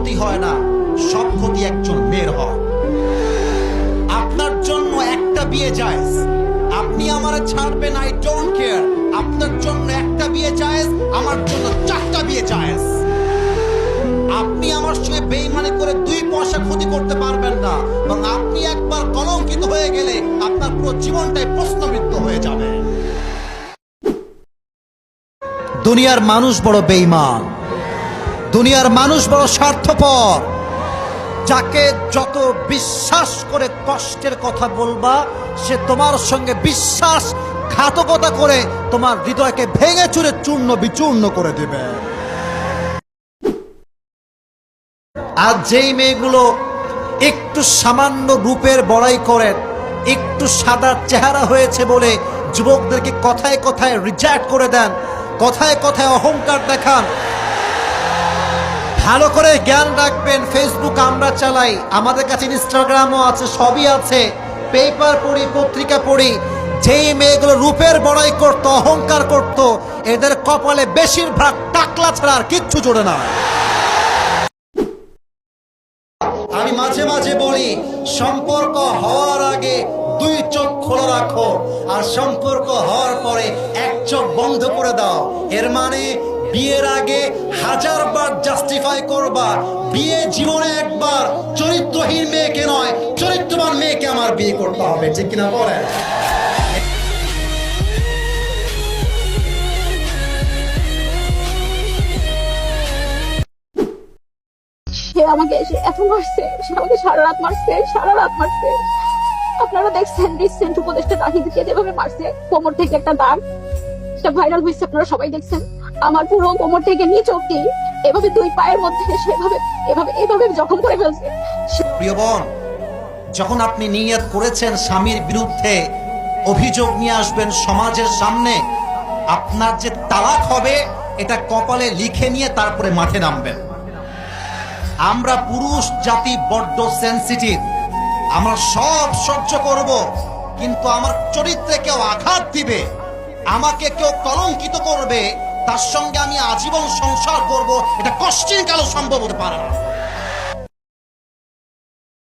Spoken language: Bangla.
ক্ষতি হয় না, সব ক্ষতি একজন মেয়ের হয়। আপনার জন্য একটা বিয়ে জায়েজ, আপনি আমারে ছাড়বেন, আই ডোন্ট কেয়ার। আপনার জন্য একটা বিয়ে জায়েজ, আমার জন্য 4টা বিয়ে জায়েজ। আপনি আমার সঙ্গে বেঈমানি করে 2 পয়সা ক্ষতি করতে পারবেন না, এবং আপনি একবার কলঙ্কিত হয়ে গেলে আপনার পুরো জীবনটাই প্রশ্নবিদ্ধ হয়ে যাবে। দুনিয়ার মানুষ বড় বেঈমান, দুনিয়ার মানুষ বড় স্বার্থপর। যাকে যত বিশ্বাস করে কষ্টের কথা বলবা, সে তোমার সঙ্গে বিশ্বাসঘাতকতা করে তোমার হৃদয়কে ভেঙে চুরে চূর্ণ বিচূর্ণ করে দেবে। আর যেই মেয়েগুলো একটু সামান্য রূপের বড়াই করেন, একটু সাদা চেহারা হয়েছে বলে যুবকদেরকে কথায় কথায় রিজেক্ট করে দেন, কথায় কথায় অহংকার দেখান, ভালো করে জ্ঞান রাখবেন। ফেসবুক আমরা চালাই, আমাদের কাছে ইনস্টাগ্রামও আছে, সবই আছে, পেপার পড়ি, পত্রিকা পড়ি। যেই মেয়েগুলো রূপের বড়াই করত, অহংকার করত, এদের কপালে বেশিরভাগ টাকলা ছাড়া আর কিচ্ছু জোড়ে না। আমি মাঝে মাঝে বলি, সম্পর্ক হওয়ার আগে 2 চোখ খোলা রাখো, আর সম্পর্ক হওয়ার পরে 1 চোখ বন্ধ করে দাও। এর মানে বিয়ের আগে 1000 বার জাস্টিফাই করবা, বিয়ে জীবনে একবার, চরিত্রহীন মেয়েকে নয়, চরিত্রবান মেয়েকে আমার বিয়ে করতে হবে, ঠিক কিনা বলেন? সে আমাকে এসে এত মারছে, সে আমাকে সারা রাত মারছে। আপনারা দেখছেন রিসেন্ট উপদেষ্টা তাহিদকে যেভাবে মারছে, কোমর থেকে একটা দাগ, সেটা ভাইরাল হয়েছে, আপনারা সবাই দেখছেন। আমার পুরো কোমর থেকে নিচ অব্দি এভাবে 2 পায়ের মধ্যে সেভাবে এভাবে জখম করে ফেলছে। প্রিয় বোন, যখন আপনি নিয়ত করেছেন স্বামীর বিরুদ্ধে অভিযোগ নিয়ে আসবেন সমাজের সামনে, আপনার যে তালাক হবে এটা কপালে লিখে নিয়ে তারপরে মাঠে নামবেন। আমরা পুরুষ জাতি বড্ড সেনসিটিভ, আমরা সব সহ্য করব, কিন্তু আমার চরিত্রে কেউ আঘাত দিবে, আমাকে কেউ কলঙ্কিত করবে, তার সঙ্গে আমি আজীবন সংসার করব, এটা কষ্টের কালো সম্ভব হতে পারে না।